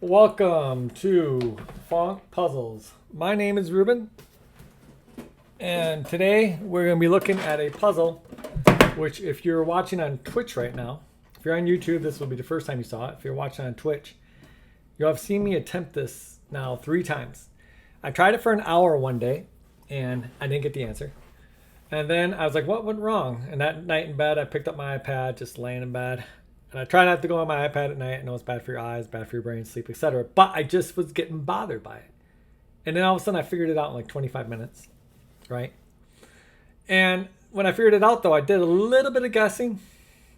Welcome to Funk Puzzles. My name is Ruben, and today we're going to be looking at a puzzle which, if you're watching on Twitch right now, if you're on YouTube, this will be the first time you saw it. If you're watching on Twitch, you'll have seen me attempt this now 3 times. I tried it for an hour one day, and I didn't get the answer. And then I was like, what went wrong? And that night in bed, I picked up my iPad, just laying in bed. And I try not to go on my iPad at night. I know it's bad for your eyes, bad for your brain, sleep, etc. But I just was getting bothered by it. And then all of a sudden I figured it out in like 25 minutes, right? And when I figured it out though, I did a little bit of guessing.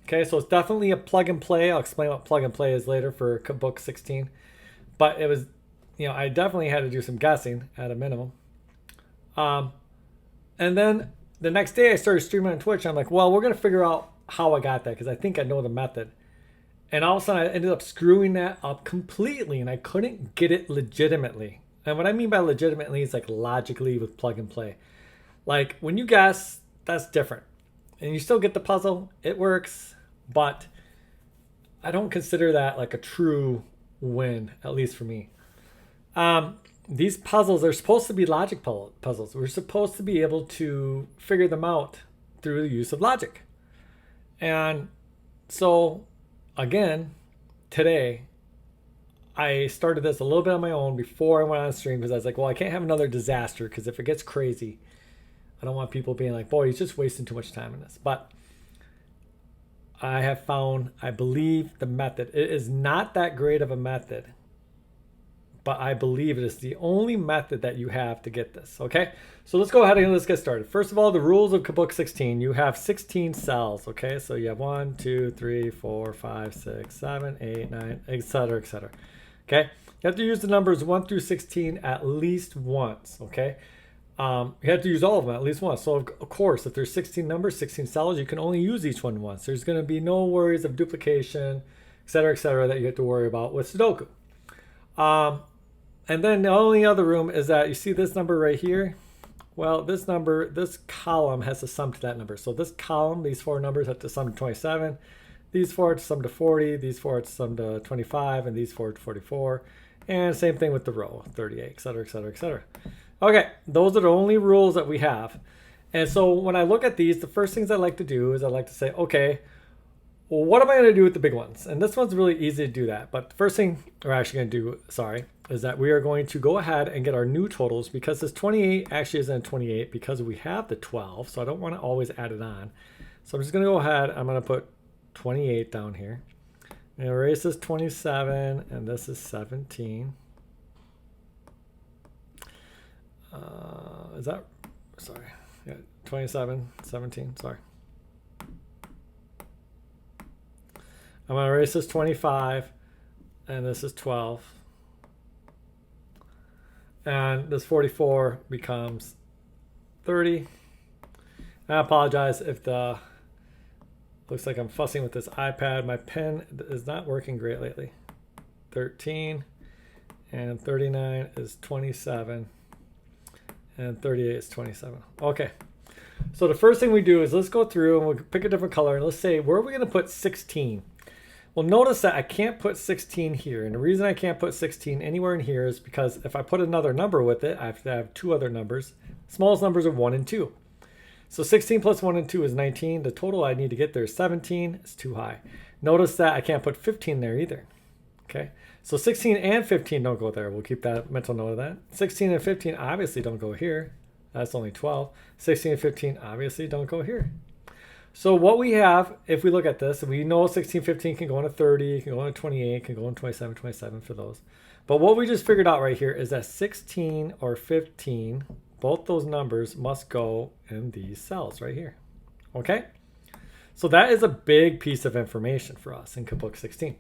Okay, so it's definitely a plug and play. I'll explain what plug and play is later for Kubok 16. But it was, I definitely had to do some guessing at a minimum. And then the next day I started streaming on Twitch. I'm like, well, we're going to figure out how I got that because I think I know the method. And all of a sudden I ended up screwing that up completely and I couldn't get it legitimately. And what I mean by legitimately is like logically with plug and play. Like when you guess, that's different. And you still get the puzzle, it works, but I don't consider that like a true win, at least for me. These puzzles are supposed to be logic puzzles. We're supposed to be able to figure them out through the use of logic. And so again, today, I started this a little bit on my own before I went on stream because I was like, well, I can't have another disaster because if it gets crazy, I don't want people being like, boy, he's just wasting too much time in this. But I have found, I believe, the method. It is not that great of a method, but I believe it is the only method that you have to get this, okay? So let's go ahead and let's get started. First of all, the rules of Kubok 16. You have 16 cells, okay? So you have 1, 2, 3, 4, 5, 6, 7, 8, 9, etc., etc. Okay? You have to use the numbers 1 through 16 at least once, okay? You have to use all of them at least once. So of course, if there's 16 numbers, 16 cells, you can only use each one once. There's going to be no worries of duplication, etc., that you have to worry about with sudoku. And then the only other room is that you see this number right here. Well, this number, this column has to sum to that number. So this column, these 4 numbers have to sum to 27. These 4 have to sum to 40. These 4 have to sum to 25. And these 4 to 44. And same thing with the row, 38, etc., etc. Okay, those are the only rules that we have. And so when I look at these, the first things I like to do is I like to say, okay, well, what am I going to do with the big ones? And this one's really easy to do that. But the first thing we're actually going to do, is that we are going to go ahead and get our new totals because this 28 actually isn't 28 because we have the 12. So I don't want to always add it on. So I'm just going to go ahead. I'm going to put 28 down here. And erase this 27 and this is 17. Is that, sorry, yeah, 27, 17, sorry. I'm going to erase this 25 and this is 12. And this 44 becomes 30. I apologize if the, looks like I'm fussing with this iPad. My pen is not working great lately. 13 and 39 is 27 and 38 is 27. Okay. So the first thing we do is let's go through and we'll pick a different color and let's say, where are we going to put 16? Well, notice that I can't put 16 here. And the reason I can't put 16 anywhere in here is because if I put another number with it, I have to have 2 other numbers. Smallest numbers are 1 and 2. So 16 plus 1 and 2 is 19. The total I need to get there is 17. It's too high. Notice that I can't put 15 there either. Okay. So 16 and 15 don't go there. We'll keep that mental note of that. 16 and 15 obviously don't go here. That's only 12. 16 and 15 obviously don't go here. So what we have, if we look at this, we know 16, 15 can go into 30, can go into 28, can go into 27, 27 for those. But what we just figured out right here is that 16 or 15, both those numbers must go in these cells right here. Okay? So that is a big piece of information for us in Kubok 16.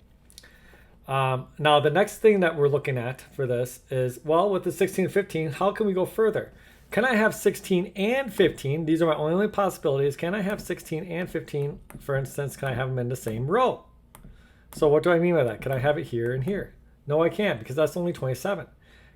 Now, the next thing that we're looking at for this is, well, with the 16 and 15, how can we go further? Can I have 16 and 15? These are my only possibilities. Can I have 16 and 15? For instance, can I have them in the same row? So what do I mean by that? Can I have it here and here? No, I can't because that's only 27.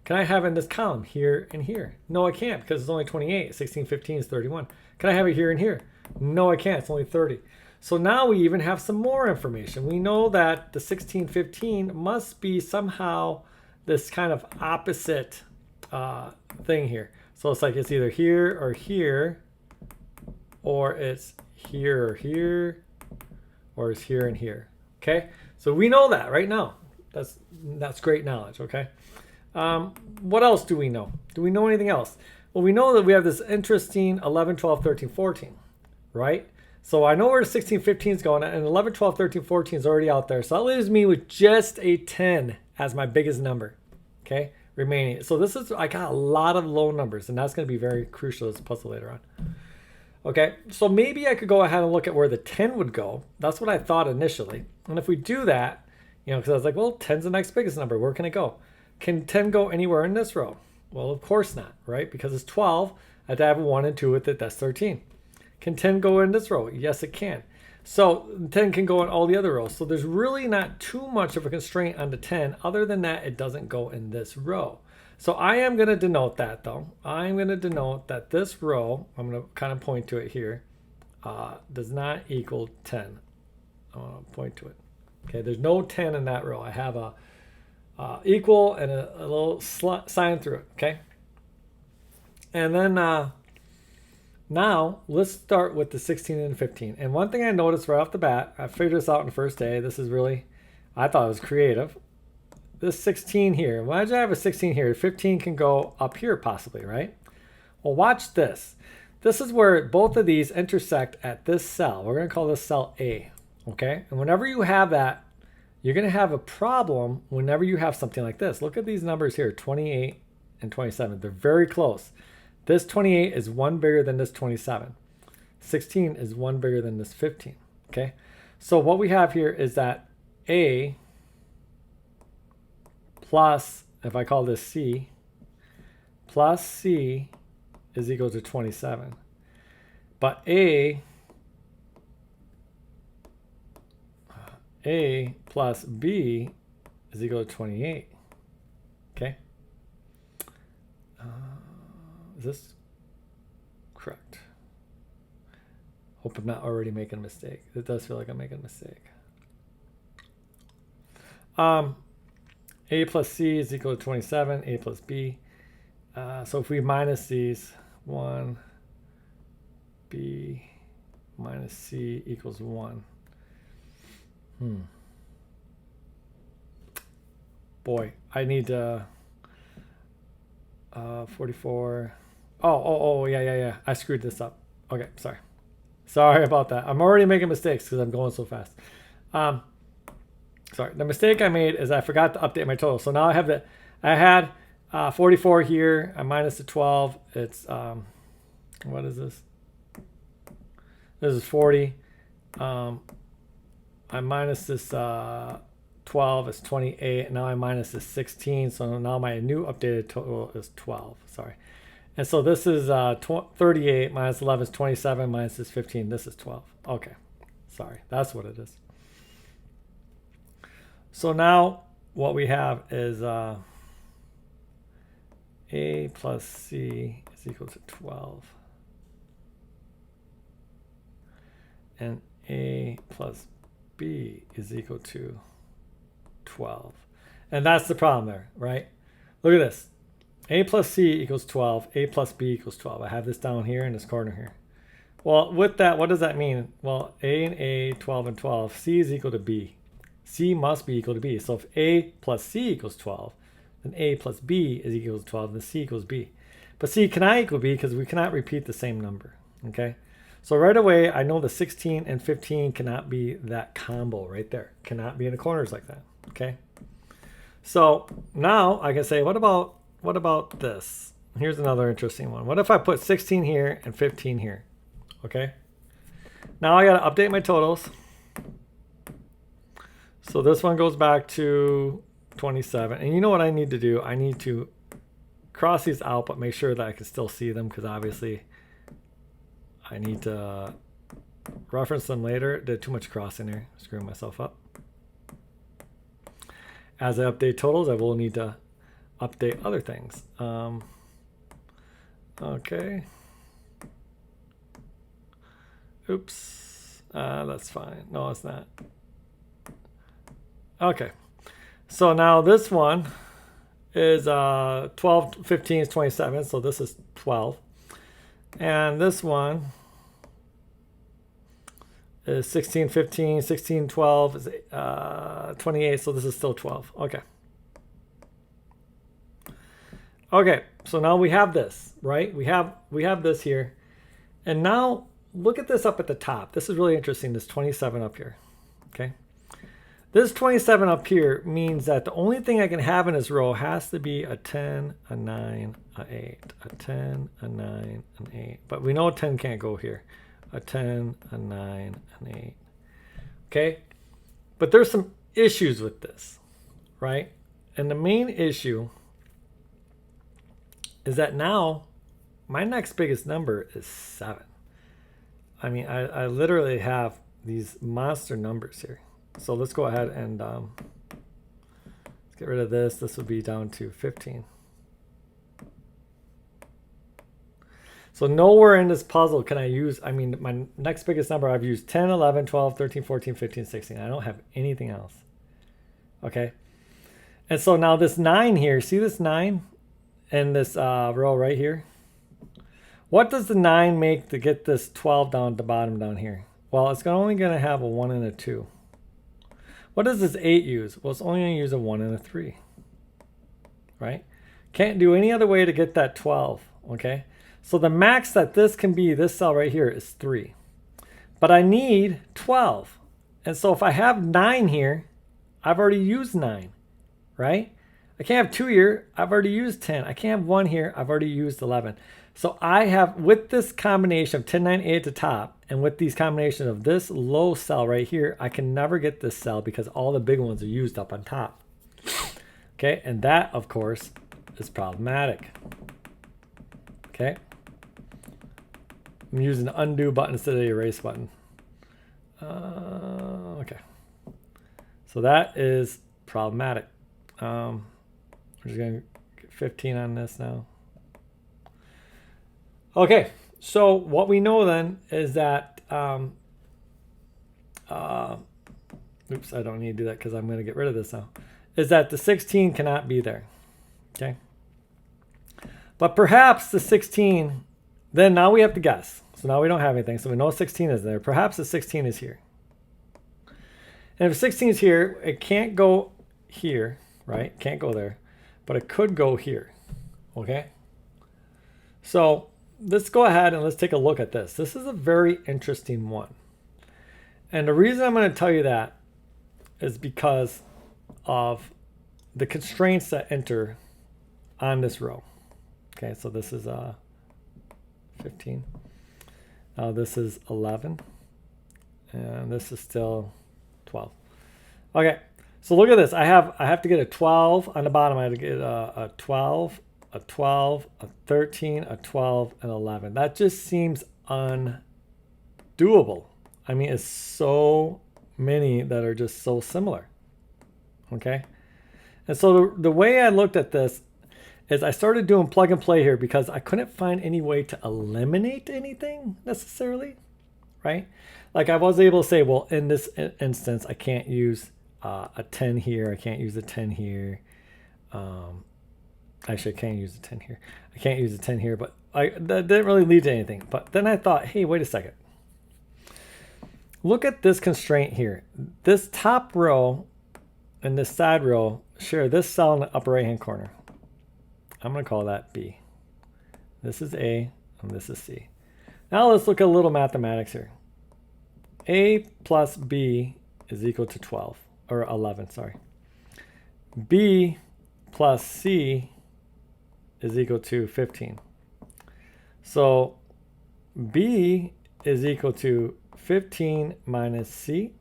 Can I have it in this column here and here? No, I can't because it's only 28. 16, 15 is 31. Can I have it here and here? No, I can't. It's only 30. So now we even have some more information. We know that the 1615 must be somehow this kind of opposite thing here. So it's like it's either here, or it's here or here, or it's here and here. Okay, so we know that right now. That's great knowledge. Okay, what else do we know? Do we know anything else? Well, we know that we have this interesting 11, 12, 13, 14, right? So I know where 16, 15 is going, and 11, 12, 13, 14 is already out there. So that leaves me with just a 10 as my biggest number, okay, remaining. So I got a lot of low numbers, and that's going to be very crucial as a puzzle later on. Okay, so maybe I could go ahead and look at where the 10 would go. That's what I thought initially. And if we do that, because I was like, well, 10's the next biggest number. Where can it go? Can 10 go anywhere in this row? Well, of course not, right? Because it's 12. I have to have a 1 and 2 with it. That's 13. Can 10 go in this row? Yes, it can. So 10 can go in all the other rows. So there's really not too much of a constraint on the 10. Other than that, it doesn't go in this row. So I am going to denote that, though. I'm going to denote that this row, I'm going to kind of point to it here, does not equal 10. I'm going to point to it. Okay, there's no 10 in that row. I have a equal and a little sign through it, okay? And then now let's start with the 16 and 15. And one thing I noticed right off the bat, I figured this out in the first day. This is really, I thought it was creative. This 16 here, why did I have a 16 here? 15 can go up here possibly, right? Well, watch this. This is where both of these intersect at this cell. We're going to call this cell A, okay? And whenever you have that, you're going to have a problem whenever you have something like this. Look at these numbers here, 28 and 27. They're very close. This 28 is 1 bigger than this 27. 16 is 1 bigger than this 15, okay? So what we have here is that A plus, if I call this C, plus C is equal to 27. But A plus B is equal to 28. Okay? Is this correct? Hope I'm not already making a mistake. It does feel like I'm making a mistake. A plus C is equal to 27. A plus B. So if we minus these, 1, B minus C equals 1. Boy, I need 44. Oh, yeah. I screwed this up. Okay, sorry about that. I'm already making mistakes because I'm going so fast. Sorry, the mistake I made is I forgot to update my total. So now I had 44 here. I minus the 12. It's what is this? This is 40. I minus this 12 is 28. And now I minus this 16. So now my new updated total is 12. Sorry. And so this is 38 minus 11 is 27 minus this 15. This is 12. Okay. Sorry. That's what it is. So now what we have is A plus C is equal to 12. And A plus B is equal to 12. And that's the problem there, right? Look at this. A plus C equals 12. A plus B equals 12. I have this down here in this corner here. Well, with that, what does that mean? Well, A and A, 12 and 12. C is equal to B. C must be equal to B. So if A plus C equals 12, then A plus B is equal to 12, then C equals B. But C cannot equal B because we cannot repeat the same number, okay? So right away, I know the 16 and 15 cannot be that combo right there. Cannot be in the corners like that, okay? So now I can say, what about this? Here's another interesting one. What if I put 16 here and 15 here, okay? Now I got to update my totals. So this one goes back to 27. And you know what I need to do? I need to cross these out, but make sure that I can still see them because obviously I need to reference them later. Did too much crossing there. Screwing myself up. As I update totals, I will need to update other things. Okay. Oops. That's fine. No, it's not. Okay. So now this one is 12, 15 is 27. So this is 12. And this one is 16, 15, 16, 12 is 28. So this is still 12. Okay. Okay. So now we have this, right? We have this here. And now look at this up at the top. This is really interesting. This 27 up here. Okay. This 27 up here means that the only thing I can have in this row has to be a 10, a 9, a 8, a 10, a 9, an 8. But we know 10 can't go here. A 10, a 9, an 8. Okay? But there's some issues with this, right? And the main issue is that now my next biggest number is 7. I mean, I literally have these monster numbers here. So let's go ahead and let's get rid of this. This will be down to 15. So nowhere in this puzzle can I use, I mean, my next biggest number, I've used 10, 11, 12, 13, 14, 15, 16. I don't have anything else. Okay. And so now this 9 here, see this 9 in this row right here? What does the 9 make to get this 12 down at the bottom down here? Well, it's only going to have a 1 and a 2. What does this 8 use? Well, it's only going to use a 1 and a 3. Right? Can't do any other way to get that 12. Okay? So the max that this can be, this cell right here, is 3. But I need 12. And so if I have 9 here, I've already used 9. Right? I can't have 2 here. I've already used 10. I can't have 1 here. I've already used 11. So I have, with this combination of 10, 9, 8 at the top, and with these combinations of this low cell right here, I can never get this cell because all the big ones are used up on top. Okay, and that, of course, is problematic. Okay. I'm using the undo button instead of the erase button. Okay. So that is problematic. We're just going to get 15 on this now. Okay, so what we know then is that, oops, I don't need to do that because I'm going to get rid of this now, is that the 16 cannot be there, okay? But perhaps the 16, then now we have to guess. So now we don't have anything, so we know 16 is there. Perhaps the 16 is here. And if 16 is here, it can't go here, right? Can't go there, but it could go here, okay? So let's go ahead and let's take a look at this. This is a very interesting one. And the reason I'm going to tell you that is because of the constraints that enter on this row. Okay, so this is 15. Now this is 11. And this is still 12. Okay, so look at this. I have to get a 12 on the bottom. I have to get a 12, a 12, a 13, a 12, and 11. That just seems undoable. I mean, it's so many that are just so similar. Okay? And so the way I looked at this is I started doing plug and play here because I couldn't find any way to eliminate anything necessarily, right? Like I was able to say, well, in this instance, I can't use a 10 here. I can't use a 10 here. Actually, I can't use a 10 here. I can't use a 10 here, but that didn't really lead to anything. But then I thought, hey, wait a second. Look at this constraint here. This top row and this side row share this cell in the upper right-hand corner. I'm going to call that B. This is A, and this is C. Now let's look at a little mathematics here. A plus B is equal to 12, or 11, sorry. B plus C is equal to 15. So B is equal to 15 minus C.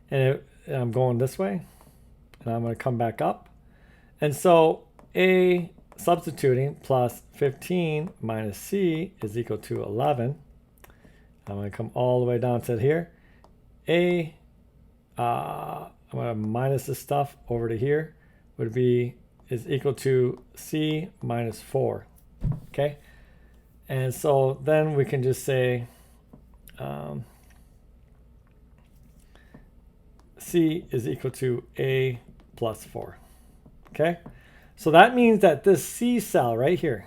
And I'm going this way. And I'm going to come back up. And so A substituting plus 15 minus C is equal to 11. I'm going to come all the way down to here. I'm going to minus this stuff over to here is equal to C minus 4. Okay? And so then we can just say C is equal to A plus 4. Okay? So that means that this C cell right here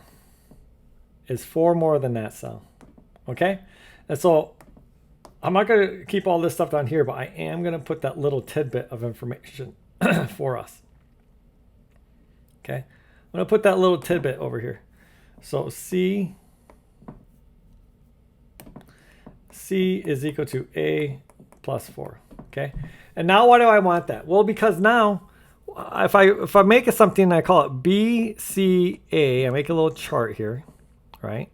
is 4 more than that cell. Okay? And so I'm not going to keep all this stuff down here, but I am going to put that little tidbit of information for us. Okay? I'm going to put that little tidbit over here. So C is equal to A plus 4. Okay? And now why do I want that? Well, because now if I make it something, I call it BCA. I make a little chart here, right?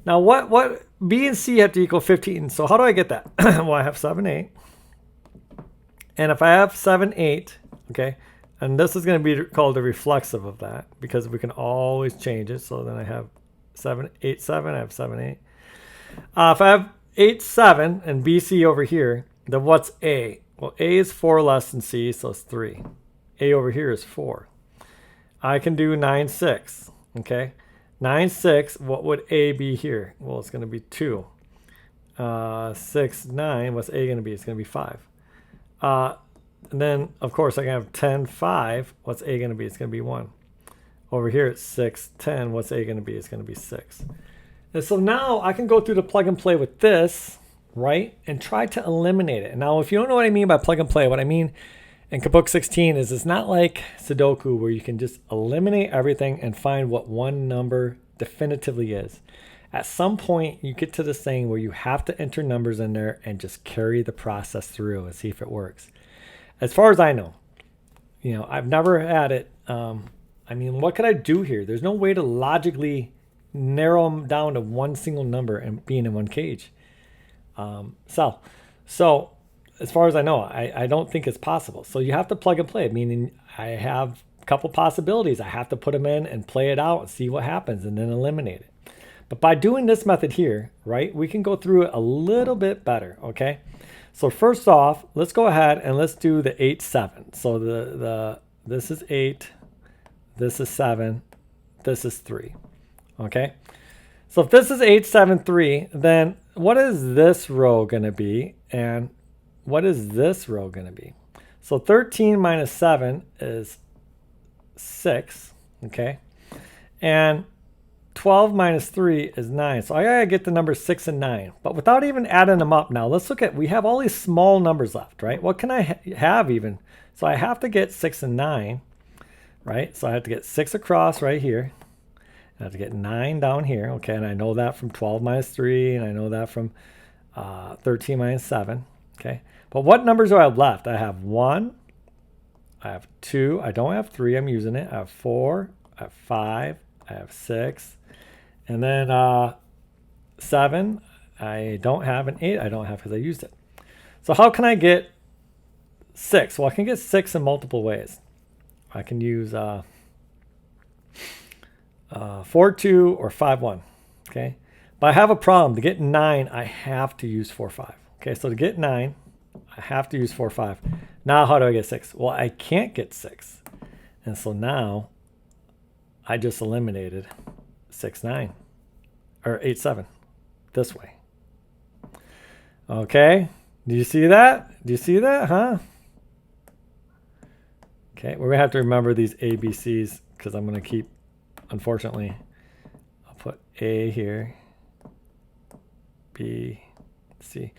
Now what B and C have to equal 15. So how do I get that? Well, I have 7, 8. And if I have 7, 8, okay, and this is going to be called a reflexive of that because we can always change it. So then I have 7, 8, 7. I have 7, 8. If I have 8, 7 and BC over here, then what's A? Well, A is 4 less than C, so it's 3. A over here is 4. I can do 9, 6, okay? 9, 6, what would A be here? Well, it's going to be 2. 6, 9, what's A going to be? It's going to be 5. And then, of course, I can have 10, 5. What's A going to be? It's going to be 1. Over here, it's 6, 10. What's A going to be? It's going to be 6. And so now I can go through the plug and play with this, right? And try to eliminate it. Now, if you don't know what I mean by plug and play, what I mean in Kubok 16 is it's not like sudoku where you can just eliminate everything and find what one number definitively is. At some point, you get to this thing where you have to enter numbers in there and just carry the process through and see if it works. As far as I know, you know, I've never had it. I mean, what could I do here? There's no way to logically narrow them down to one single number and being in one cage. So as far as I know, I don't think it's possible. So you have to plug and play, meaning I have a couple possibilities. I have to put them in and play it out and see what happens and then eliminate it. But by doing this method here, right, we can go through it a little bit better, okay? So first off, let's go ahead and let's do the 8, 7. So this is 8, this is 7, this is 3, okay? So if this is 8, 7, 3, then what is this row going to be? And what is this row going to be? So 13 minus 7 is 6, okay? And 12 minus 3 is 9. So I got to get the numbers 6 and 9. But without even adding them up now, let's look at, we have all these small numbers left, right? What can I have even? So I have to get 6 and 9, right? So I have to get 6 across right here. I have to get 9 down here, okay? And I know that from 12 minus 3, and I know that from 13 minus 7, okay? But what numbers do I have left? I have 1, I have 2, I don't have 3, I'm using it. I have 4, I have 5, I have 6, and then 7, I don't have, and 8, I don't have because I used it. So how can I get 6? Well, I can get 6 in multiple ways. I can use 4, 2, or 5, 1, okay? But I have a problem. To get 9, I have to use 4, 5. Okay, so to get 9, I have to use 4, 5. Now, how do I get 6? Well, I can't get 6. And so now, I just eliminated 6, 9, or 8, 7, this way. Okay, do you see that? Do you see that, huh? Okay, we're gonna have to remember these ABCs because I'm gonna keep, unfortunately, I'll put A here, B, C.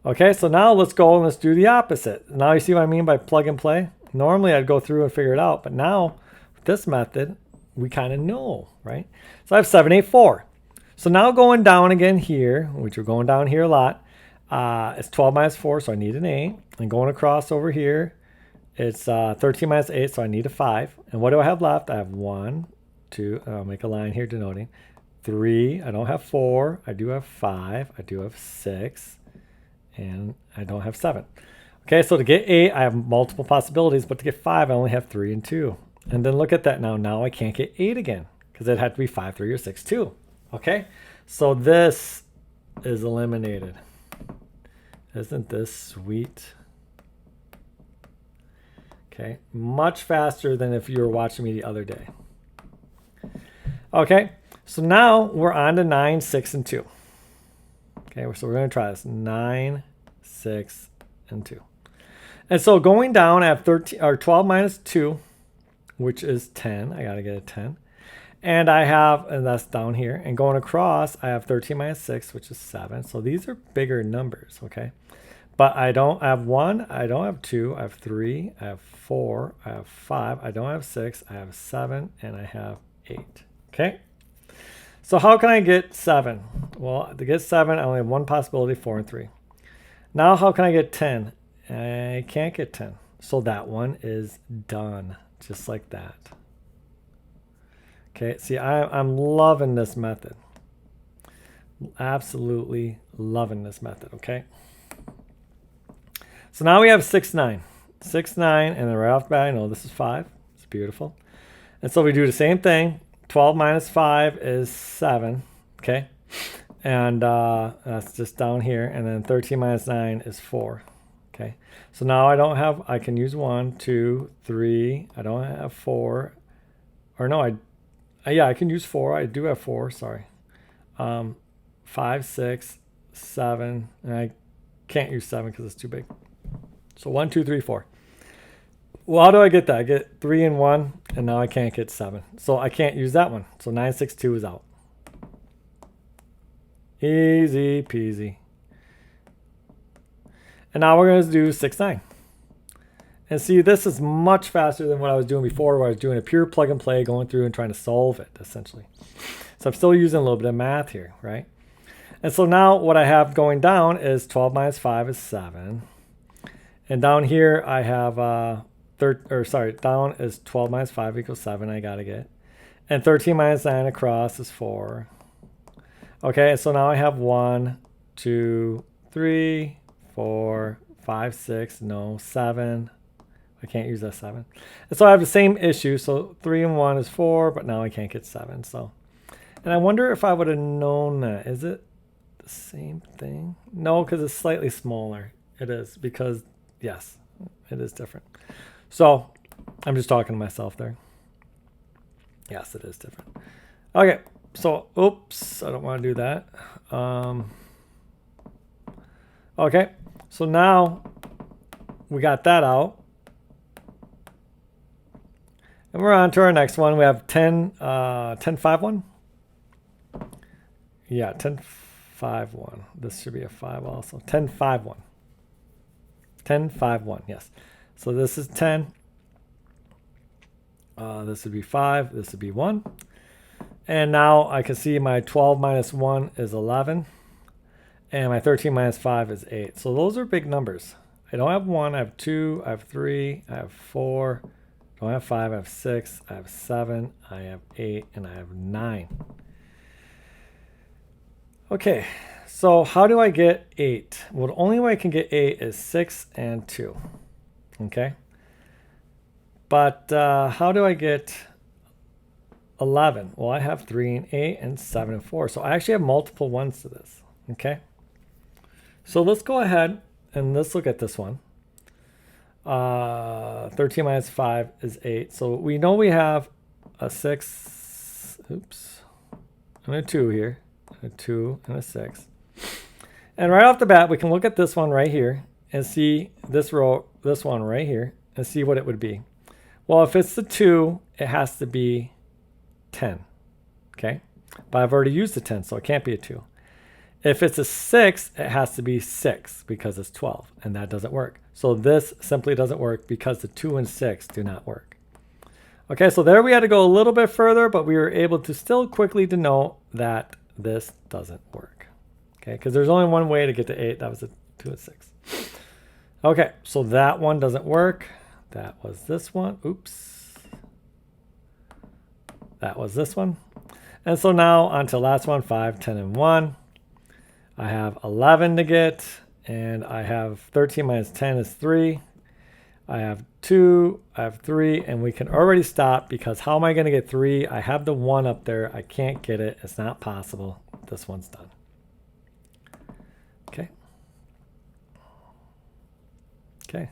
Okay, so now let's go and let's do the opposite. Now you see what I mean by plug and play? Normally I'd go through and figure it out, but now with this method, we kind of know, right? So I have 7, 8, 4. So now going down again here, which we're going down here a lot, it's 12 minus 4, so I need an 8. And going across over here, it's 13 minus 8, so I need a 5. And what do I have left? I have 1, 2, I'll make a line here denoting. 3, I don't have 4, I do have 5, I do have 6, and I don't have 7. Okay, so to get 8, I have multiple possibilities, but to get 5, I only have 3 and 2. And then look at that now. Now I can't get 8 again because it had to be 5, 3, or 6, 2. Okay, so this is eliminated. Isn't this sweet? Okay, much faster than if you were watching me the other day. Okay, so now we're on to 9, 6, and 2. Okay, so we're going to try this. 9, 6, and 2. And so going down, I have 13 or 12 minus 2, which is 10. I got to get a 10. And I have, and that's down here. And going across, I have 13 minus 6, which is 7. So these are bigger numbers, okay? But I have 1, I don't have 2, I have 3, I have 4, I have 5, I don't have 6, I have 7, and I have 8. Okay? So how can I get 7? Well, to get 7, I only have one possibility, 4 and 3. Now how can I get 10? I can't get 10. So that one is done, just like that. Okay, see, I'm loving this method. Absolutely loving this method, okay? So now we have 6, 9. 6, 9, and then right off the bat, I know this is 5. It's beautiful. And so we do the same thing. 12 minus 5 is 7, okay? And that's just down here. And then 13 minus 9 is 4, okay? So now I can use 1, 2, 3. I don't have 4. Or no, yeah, I can use 4. I do have 4, sorry. 5, 6, 7. And I can't use 7 because it's too big. So 1, 2, 3, 4. Well, how do I get that? I get 3 and 1, and now I can't get 7. So I can't use that one. So 9, 6, 2 is out. Easy peasy. And now we're going to do 6, 9. And see, this is much faster than what I was doing before, where I was doing a pure plug and play, going through and trying to solve it, essentially. So I'm still using a little bit of math here, right? And so now what I have going down is 12 minus 5 is 7. And down here I have, down is 12 minus 5 equals 7, I got to get. And 13 minus 9 across is 4. Okay, so now I have 1, 2, 3, 4, 5, 6, no, 7. I can't use that 7. And so I have the same issue. So 3 and 1 is 4, but now I can't get 7. So, and I wonder if I would have known that. Is it the same thing? No, because it's slightly smaller. It is, because yes, it is different. So I'm just talking to myself there. Yes, it is different. Okay, so oops, I don't want to do that. Okay, so now we got that out. And we're on to our next one. We have 10, 10, 5, 1. Yeah, 10, 5, 1. This should be a 5 also. 10, 5, 1. 10, 5, 1, yes. So this is 10. This would be 5. This would be 1. And now I can see my 12 minus 1 is 11. And my 13 minus 5 is 8. So those are big numbers. I don't have 1. I have 2. I have 3. I have 4. I have 5, I have 6, I have 7, I have 8, and I have 9. Okay, so how do I get 8? Well, the only way I can get 8 is 6 and 2. Okay? But how do I get 11? Well, I have 3 and 8 and 7 and 4. So I actually have multiple ones to this. Okay? So let's go ahead and let's look at this one. 13 minus 5 is 8. So we know we have a 6, oops, and a 2 here, a 2 and a 6. And right off the bat, we can look at this one right here and see this row, this one right here, and see what it would be. Well, if it's the 2, it has to be 10, okay? But I've already used the 10, so it can't be a 2. If it's a 6, it has to be 6 because it's 12, and that doesn't work. So this simply doesn't work because the 2 and 6 do not work. Okay, so there we had to go a little bit further, but we were able to still quickly denote that this doesn't work. Okay, because there's only one way to get to 8. That was a 2 and 6. Okay, so that one doesn't work. That was this one. Oops. That was this one. And so now on to the last one, 5, 10, and 1. I have 11 to get, and I have 13 minus 10 is 3. I have 2, I have 3, and we can already stop because how am I going to get 3? I have the 1 up there. I can't get it. It's not possible. This one's done. Okay. Okay.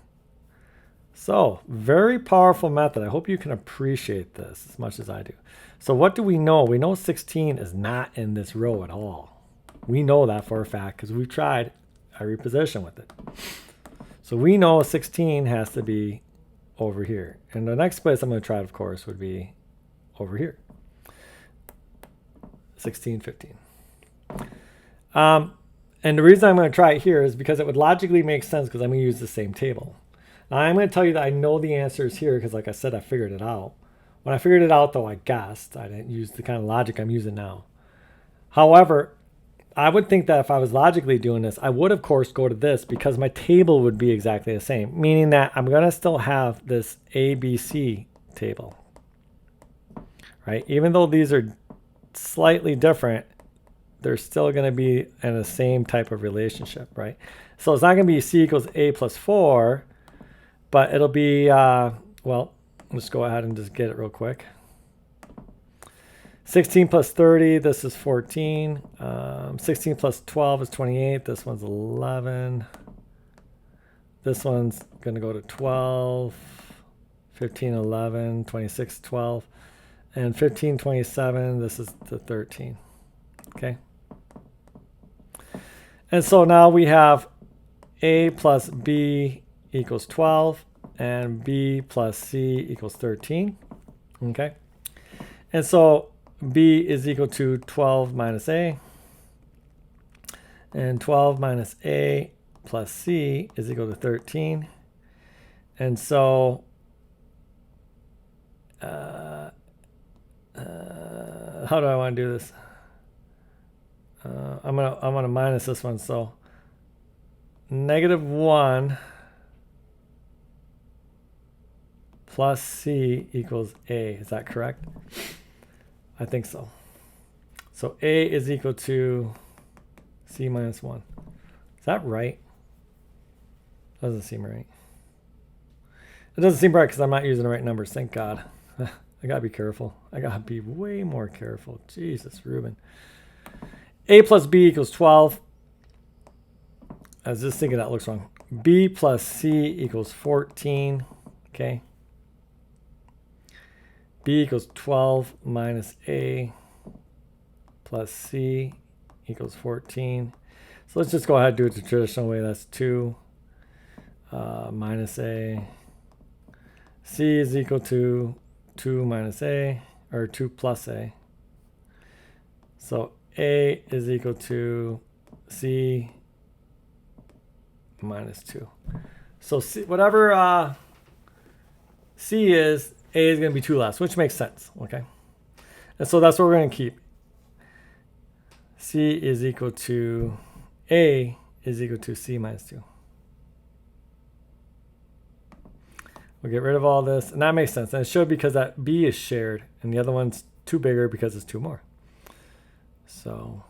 So, very powerful method. I hope you can appreciate this as much as I do. So what do we know? We know 16 is not in this row at all. We know that for a fact because we've tried every position with it. So we know 16 has to be over here. And the next place I'm going to try it, of course, would be over here. 16, 15. And the reason I'm going to try it here is because it would logically make sense because I'm going to use the same table. Now, I'm going to tell you that I know the answer is here because, like I said, I figured it out. When I figured it out, though, I guessed. I didn't use the kind of logic I'm using now. However, I would think that if I was logically doing this, I would, of course, go to this because my table would be exactly the same, meaning that I'm going to still have this ABC table, right? Even though these are slightly different, they're still going to be in the same type of relationship, right? So it's not going to be C equals A plus 4, but it'll be, well, let's go ahead and just get it real quick. 16 plus 30, this is 14. 16 plus 12 is 28. This one's 11. This one's going to go to 12. 15, 11, 26, 12. And 15, 27, this is the 13. Okay. And so now we have A plus B equals 12 and B plus C equals 13. Okay. And so B is equal to 12 minus A. And 12 minus A plus C is equal to 13. And so how do I want to do this? I'm gonna minus this one. So -1 plus C equals A. Is that correct? I think so. So A is equal to C minus 1. Is that right? Doesn't seem right. It doesn't seem right because I'm not using the right numbers. Thank God. I gotta be careful. I gotta be way more careful. Jesus, Ruben. A plus B equals 12. I was just thinking that looks wrong. B plus C equals 14. Okay. B equals 12 minus A plus C equals 14. So let's just go ahead and do it the traditional way. That's 2 minus A. C is equal to 2 minus A, or 2 plus A. So A is equal to C minus 2. So C, whatever C is, A is going to be 2 less, which makes sense, okay? And so that's what we're going to keep. C is equal to, A is equal to C minus 2. We'll get rid of all this, and that makes sense. And it should because that B is shared, and the other one's 2 bigger because it's 2 more. So,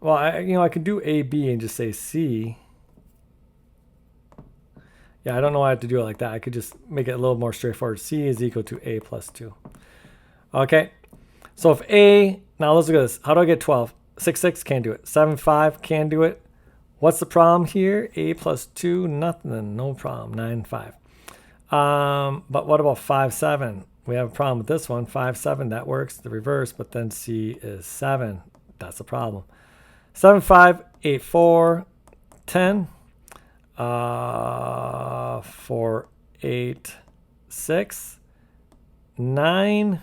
well, I could do A, B, and just say C. Yeah, I don't know why I have to do it like that. I could just make it a little more straightforward. C is equal to A plus 2. Okay, so if A, now let's look at this. How do I get 12? 6, 6, can't do it. 7, 5, can do it. What's the problem here? A plus 2, nothing, no problem. 9, 5. But what about 5, 7? We have a problem with this one. 5, 7, that works, the reverse, but then C is 7. That's the problem. 7, 5, 8, 4, 10. 4, 8, 6, 9,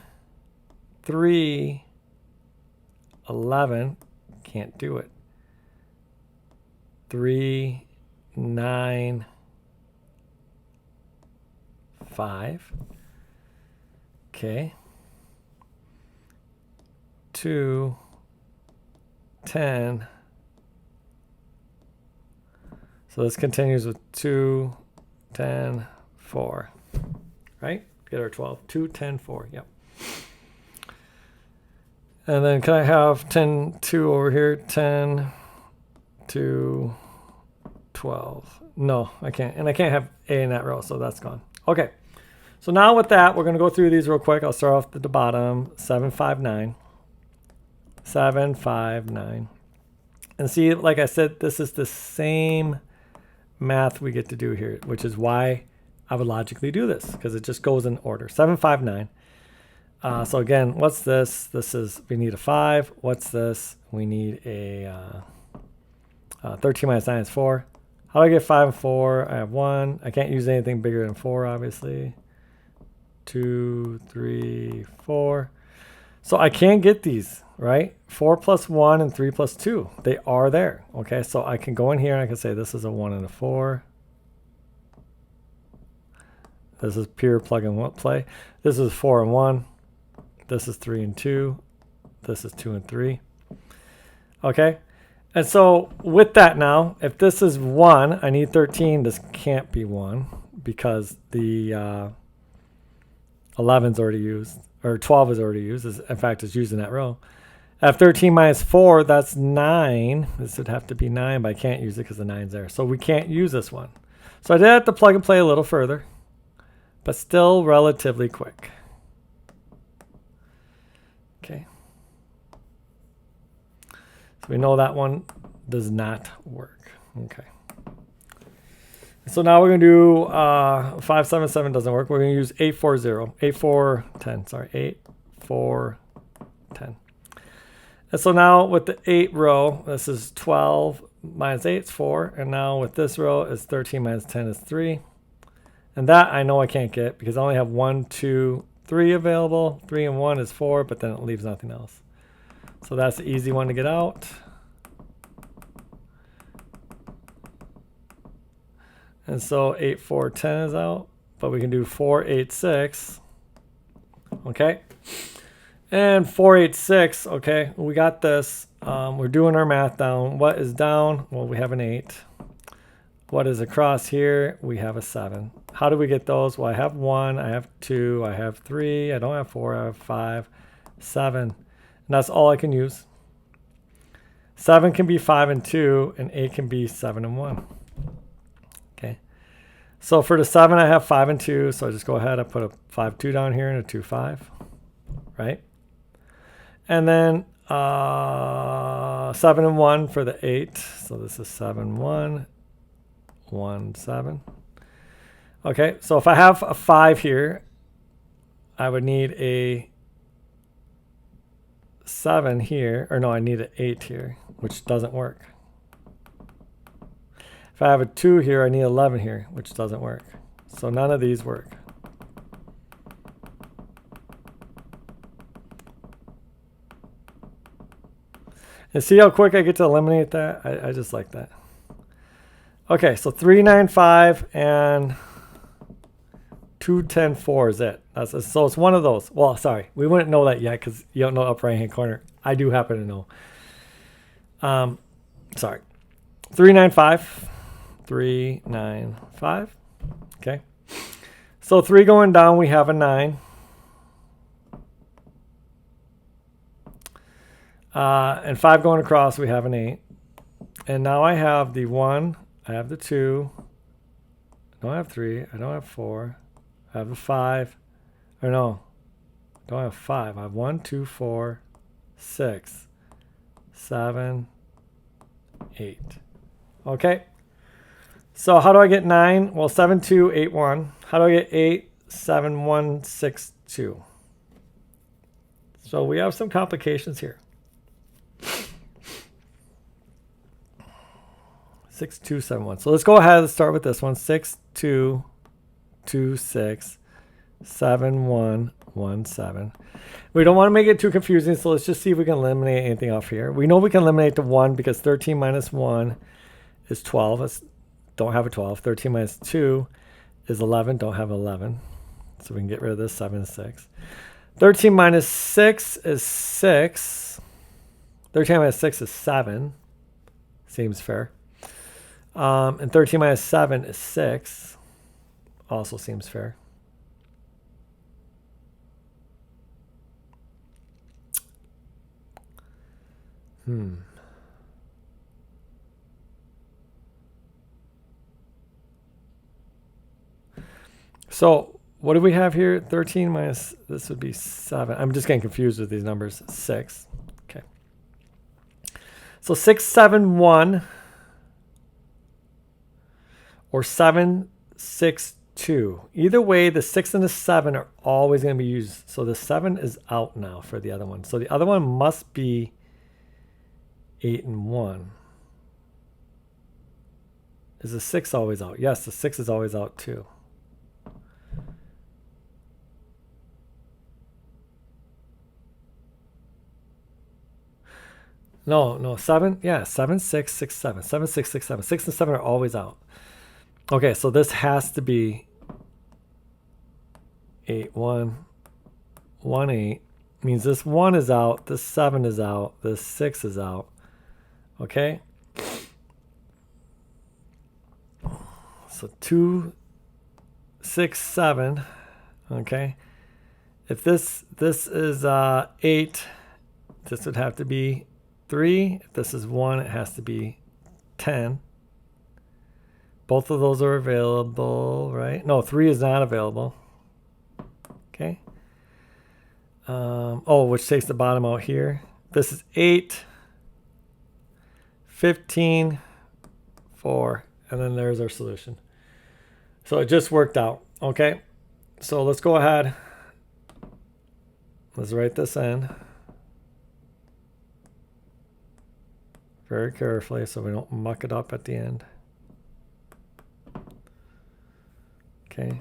3, 11. Can't do it. 3, 9, 5. Okay. 2, 10. So this continues with 2, 10, 4. Right? Get our 12. 2, 10, 4. Yep. And then can I have 10, 2 over here? 10, 2, 12. No, I can't. And I can't have A in that row, so that's gone. Okay. So now with that, we're going to go through these real quick. I'll start off at the bottom. 7, 5, 9. 7, 5, 9. And see, like I said, this is the same math we get to do here, which is why I would logically do this, because it just goes in order. 7, 5, 9. So again, what's this? This is, we need a 5. What's this? We need a 13 minus 9 is 4. How do I get 5 and 4? I have 1. I can't use anything bigger than 4, obviously. 2, 3, 4. So I can get these, right? 4 plus 1 and 3 plus 2. They are there. Okay, so I can go in here and I can say this is a 1 and a 4. This is pure plug and play. This is 4 and 1. This is 3 and 2. This is 2 and 3. Okay. And so with that now, if this is 1, I need 13. This can't be 1 because the 11's already used, or 12 is already used. In fact, it's used in that row. I have 13 minus 4, that's 9. This would have to be 9, but I can't use it because the 9's there. So we can't use this one. So I did have to plug and play a little further, but still relatively quick. Okay. So we know that one does not work. Okay. So now we're going to do 577 doesn't work. We're going to use 840, 8410, sorry, 8410. And so now with the 8 row, this is 12 minus 8 is 4. And now with this row is 13 minus 10 is 3. And that I know I can't get because I only have 1, 2, 3 available. 3 and 1 is 4, but then it leaves nothing else. So that's the easy one to get out. And so 8, 4, 10 is out, but we can do 4, 8, 6. Okay. And 4, 8, 6. Okay. We got this. We're doing our math down. What is down? Well, we have an 8. What is across here? We have a 7. How do we get those? Well, I have 1, I have 2, I have 3, I don't have 4, I have 5, 7. And that's all I can use. 7 can be 5 and 2, and 8 can be 7 and 1. Okay. So for the 7, I have 5 and 2, so I just go ahead, I put a 5, 2 down here and a 2, 5, right? And then 7 and 1 for the 8. So this is 7, 1, 1, 7. Okay, so if I have a 5 here, I would need a 7 here, or no, I need an 8 here, which doesn't work. If I have a 2 here, I need 11 here, which doesn't work. So none of these work. And see how quick I get to eliminate that? I just like that. Okay, so 395 and 210.4 is it. So it's one of those. Well, sorry, we wouldn't know that yet because you don't know upper right hand corner. I do happen to know. Sorry, 395, 395. Okay, so 3 going down, we have a 9. And 5 going across, we have an 8. And now I have the 1, I have the 2, I don't have 3, I don't have 4, I have the 5, or no, I don't have 5, I have 1, 2, 4, 6, 7, 8. Okay, so how do I get 9? Well, 7, 2, 8, 1. How do I get 8, 7, 1, 6, 2? So we have some complications here. 6, 2, 7, 1. So let's go ahead and start with this one. 6, 2, 2, 6, 7, 1, 1, 7. We don't want to make it too confusing, so let's just see if we can eliminate anything off here. We know we can eliminate the 1 because 13 minus 1 is 12. Let's don't have a 12. 13 minus 2 is 11. Don't have 11. So we can get rid of this 7 and 6. 13 minus 6 is 6. 13 minus 6 is 7. Seems fair. And 13 minus 7 is 6. Also seems fair. So what do we have here? 13 minus, this would be 7. I'm just getting confused with these numbers. 6. Okay. So 6, 7, 1. Or 7, 6, 2. Either way, the 6 and the 7 are always going to be used. So the 7 is out now for the other one. So the other one must be 8 and 1. Is the 6 always out? Yes, the 6 is always out too. No, 7. Yeah, 7, 6, 6, 7. 7, 6, 6, 7. 6 and 7 are always out. Okay, so this has to be 8, 1, 1, 8. Means this 1 is out, this 7 is out, this 6 is out. Okay? So 2, 6, 7. Okay? If this is 8, this would have to be 3. If this is 1, it has to be 10. Both of those are available, right? No, 3 is not available. Okay. Which takes the bottom out here. This is 8, 15, 4, and then there's our solution. So it just worked out. Okay. So let's go ahead. Let's write this in very carefully so we don't muck it up at the end. Okay.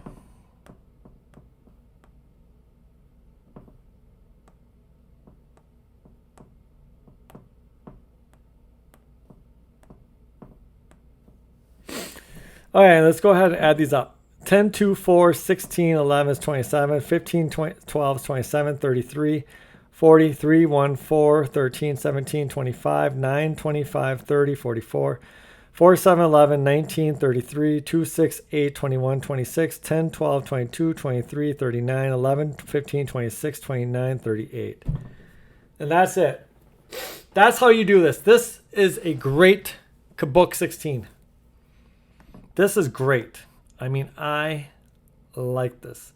All right, let's go ahead and add these up. 10, 2, 4, 16, 11 is 27, 15, 20, 12 is 27, 33, 40, 3, 1, 4, 13, 17, 25, 9, 25, 30, 44, 4, 7, 11, 19, 33, 2, 6, 8, 21, 26, 10, 12, 22, 23, 39, 11, 15, 26, 29, 38. And that's it. That's how you do this. This is a great Kubok 16. This is great. I mean, I like this.